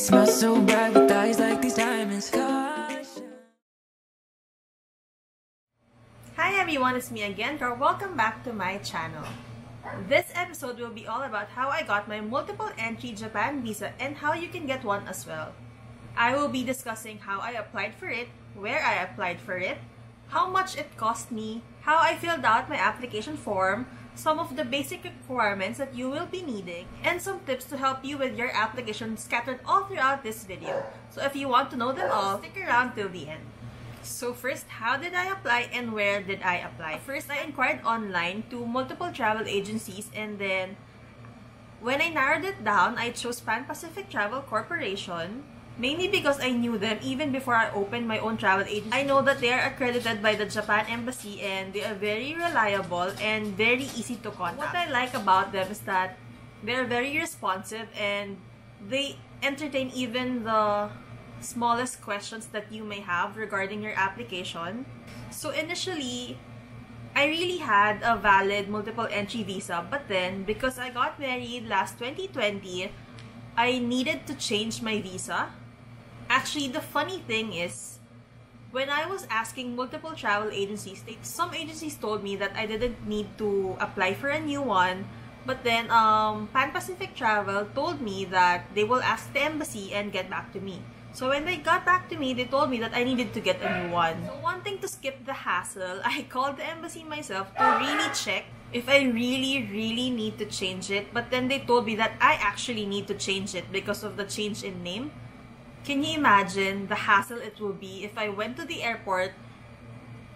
Smile so bright with eyes like these diamonds. Hi everyone, it's me again, girl. Welcome back to my channel. This episode will be all about how I got my multiple entry Japan visa and how you can get one as well. I will be discussing how I applied for it, where I applied for it, how much it cost me, how I filled out my application form, some of the basic requirements that you will be needing, and some tips to help you with your application scattered all throughout this video. So if you want to know them all, stick around till the end. So first, how did I apply and where did I apply? First, I inquired online to multiple travel agencies, and then when I narrowed it down, I chose Pan Pacific Travel Corporation, mainly because I knew them even before I opened my own travel agency. I know that they are accredited by the Japan Embassy and they are very reliable and very easy to contact. What I like about them is that they're very responsive and they entertain even the smallest questions that you may have regarding your application. So initially, I really had a valid multiple entry visa, but then because I got married last 2020, I needed to change my visa. Actually, the funny thing is, when I was asking multiple travel agencies, some agencies told me that I didn't need to apply for a new one, but then Pan Pacific Travel told me that they will ask the embassy and get back to me. So when they got back to me, they told me that I needed to get a new one. So wanting to skip the hassle, I called the embassy myself to really check if I really need to change it. But then they told me that I actually need to change it because of the change in name. Can you imagine the hassle it will be if I went to the airport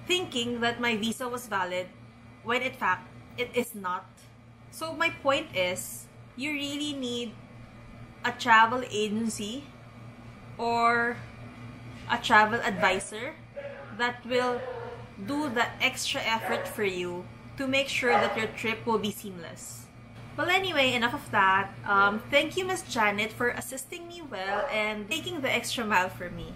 thinking that my visa was valid when in fact it is not? So my point is, you really need a travel agency or a travel advisor that will do the extra effort for you to make sure that your trip will be seamless. Well, anyway, enough of that. Thank you, Miss Janet, for assisting me well and taking the extra mile for me.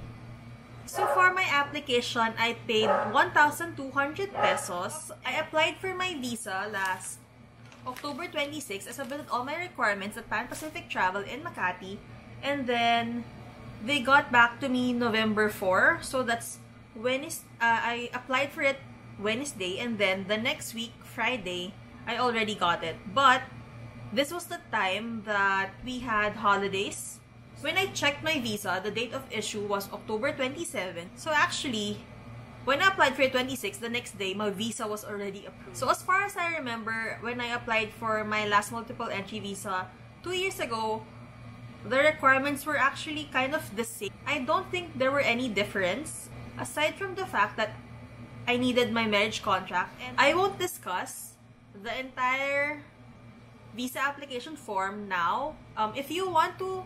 So for my application, I paid 1,200 pesos. I applied for my visa last October 26. I submitted all my requirements at Pan Pacific Travel in Makati, and then they got back to me November 4. So that's I applied for it Wednesday, and then the next week, Friday, I already got it. But this was the time that we had holidays. When I checked my visa, the date of issue was October 27. So actually, when I applied for it 26, the next day, my visa was already approved. So as far as I remember, when I applied for my last multiple entry visa 2 years ago, the requirements were actually kind of the same. I don't think there were any difference, aside from the fact that I needed my marriage contract. And I won't discuss the entire visa application form now. If you want to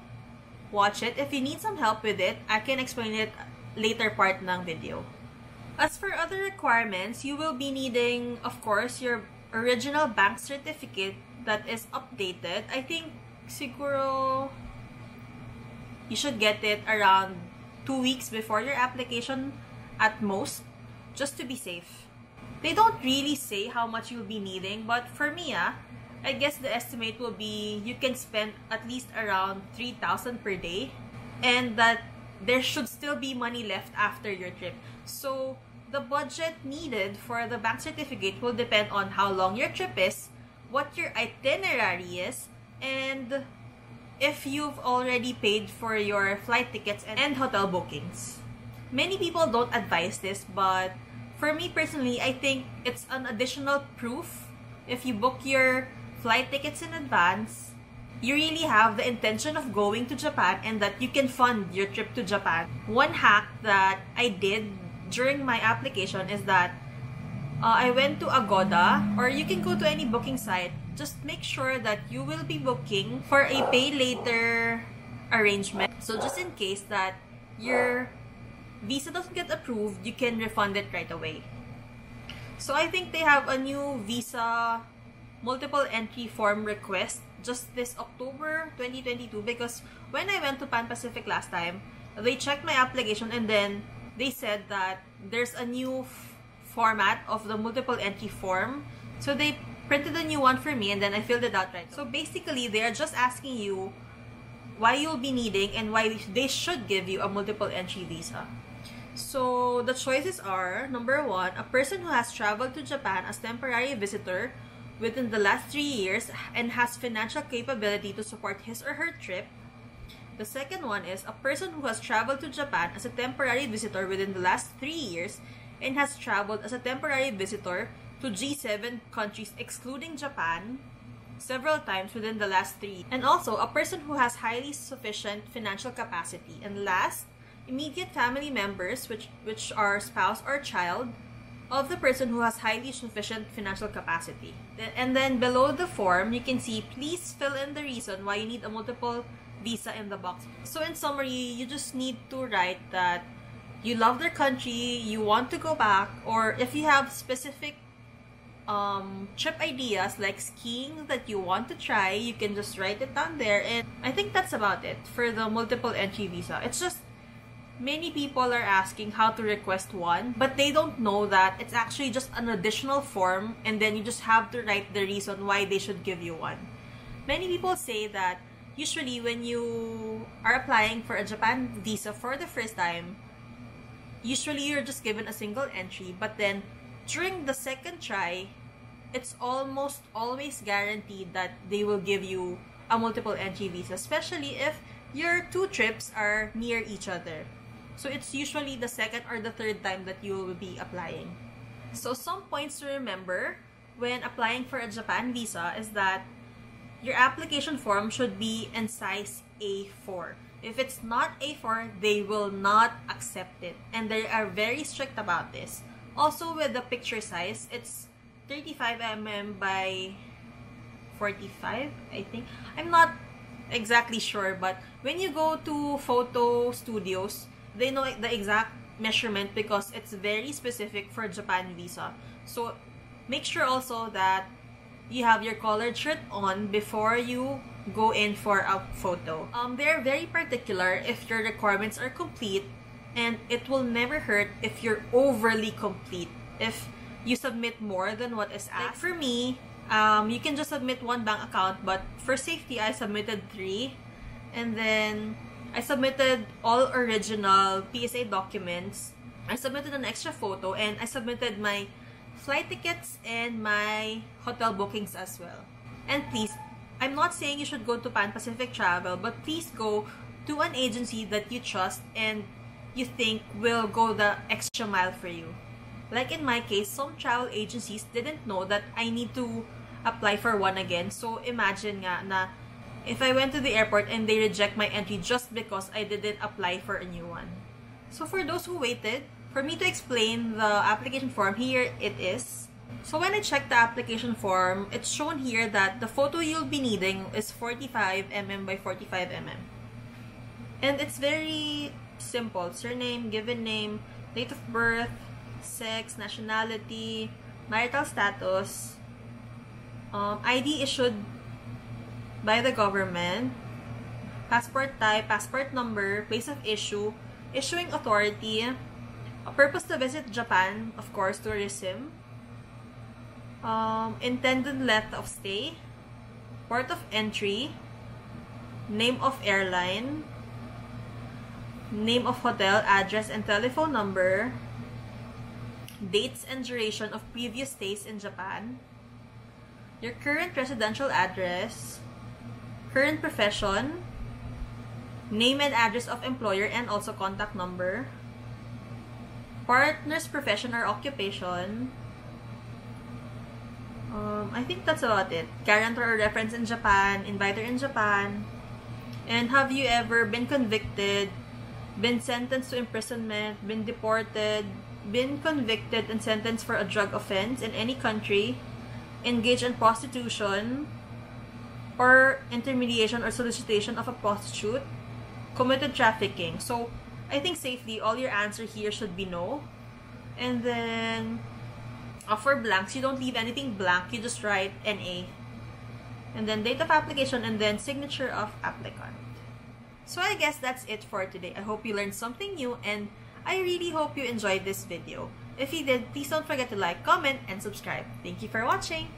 watch it, if you need some help with it, I can explain it later part ng video. As for other requirements, you will be needing, of course, your original bank certificate that is updated. I think siguro you should get it around 2 weeks before your application at most, just to be safe. They don't really say how much you'll be needing, but for me, I guess the estimate will be you can spend at least around 3,000 per day, and that there should still be money left after your trip. So the budget needed for the bank certificate will depend on how long your trip is, what your itinerary is, and if you've already paid for your flight tickets and hotel bookings. Many people don't advise this, but for me personally, I think it's an additional proof. If you book your flight tickets in advance, you really have the intention of going to Japan and that you can fund your trip to Japan. One hack that I did during my application is that I went to Agoda, or you can go to any booking site. Just make sure that you will be booking for a pay later arrangement. So just in case that your visa doesn't get approved, you can refund it right away. So I think they have a new visa multiple entry form request just this October 2022, because when I went to Pan Pacific last time, they checked my application and then they said that there's a new format of the multiple entry form. So they printed a new one for me and then I filled it out right. So basically, they are just asking you why you'll be needing and why they should give you a multiple entry visa. So the choices are, number 1, a person who has traveled to Japan as temporary visitor within the last 3 years and has financial capability to support his or her trip. The second one is a person who has traveled to Japan as a temporary visitor within the last 3 years and has traveled as a temporary visitor to G7 countries excluding Japan several times within the last 3 years. And also a person who has highly sufficient financial capacity. And last, immediate family members, which are spouse or child of the person who has highly sufficient financial capacity. And then below the form, you can see, please fill in the reason why you need a multiple visa in the box. So in summary, you just need to write that you love their country, you want to go back, or if you have specific trip ideas like skiing that you want to try, you can just write it down there. And I think that's about it for the multiple entry visa. It's just many people are asking how to request one, but they don't know that it's actually just an additional form, and then you just have to write the reason why they should give you one. Many people say that usually when you are applying for a Japan visa for the first time, usually you're just given a single entry, but then during the second try, it's almost always guaranteed that they will give you a multiple entry visa, especially if your 2 trips are near each other. So it's usually the second or the third time that you will be applying. So some points to remember when applying for a Japan visa is that your application form should be in size A4. If it's not A4, they will not accept it. And they are very strict about this. Also with the picture size, it's 35mm by 45, I think. I'm not exactly sure, but when you go to photo studios, they know the exact measurement because it's very specific for Japan visa. So make sure also that you have your collared shirt on before you go in for a photo. They're very particular if your requirements are complete, and it will never hurt if you're overly complete. If you submit more than what is asked. Like for me, you can just submit 1 bank account, but for safety, I submitted 3. And then I submitted all original PSA documents. I submitted an extra photo, and I submitted my flight tickets and my hotel bookings as well. And please, I'm not saying you should go to Pan Pacific Travel, but please go to an agency that you trust and you think will go the extra mile for you. Like in my case, some travel agencies didn't know that I need to apply for one again. So imagine nga na if I went to the airport and they reject my entry just because I didn't apply for a new one. So for those who waited for me to explain the application form, here it is. So when I checked the application form, it's shown here that the photo you'll be needing is 45mm by 45mm. And it's very simple. Surname, given name, date of birth, sex, nationality, marital status, ID issued by the government, passport type, passport number, place of issue, issuing authority, a purpose to visit Japan, of course, tourism, intended length of stay, port of entry, name of airline, name of hotel, address and telephone number, dates and duration of previous stays in Japan, your current residential address, current profession, name and address of employer and also contact number, partner's profession or occupation. I think that's about it. Guarantor or reference in Japan, inviter in Japan, and have you ever been convicted, been sentenced to imprisonment, been deported, been convicted and sentenced for a drug offense in any country, engaged in prostitution or intermediation or solicitation of a prostitute, committed trafficking. So I think safely all your answer here should be no. And then for blanks, you don't leave anything blank, you just write NA. And then date of application and then signature of applicant. So I guess that's it for today. I hope you learned something new and I really hope you enjoyed this video. If you did, please don't forget to like, comment, and subscribe. Thank you for watching!